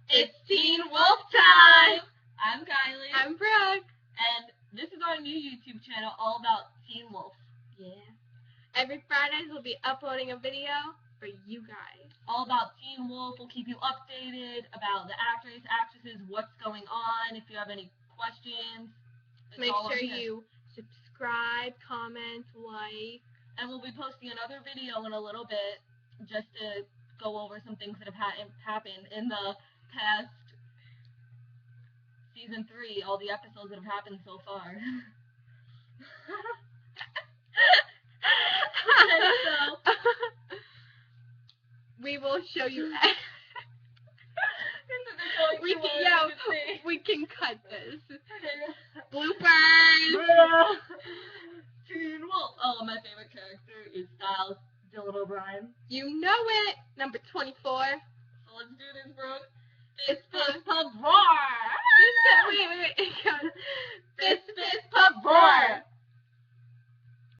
It's Teen Wolf time! I'm Kylie. I'm Brooke. And this is our new YouTube channel all about Teen Wolf. Yeah. Every Fridays we'll be uploading a video for you guys. All about Teen Wolf. We'll keep you updated about the actors, actresses, what's going on. If you have any questions, make sure you subscribe, comment, like. And we'll be posting another video in a little bit just to go over some things that have happened in the past season 3, all the episodes that have happened so far. So, we will show you. We can cut this. Bloopers. Teen Wolf. Oh, my favorite character is Styles Dylan O'Brien. You know it. Number 24. So let's do this, bro. It's the rawr. Wait.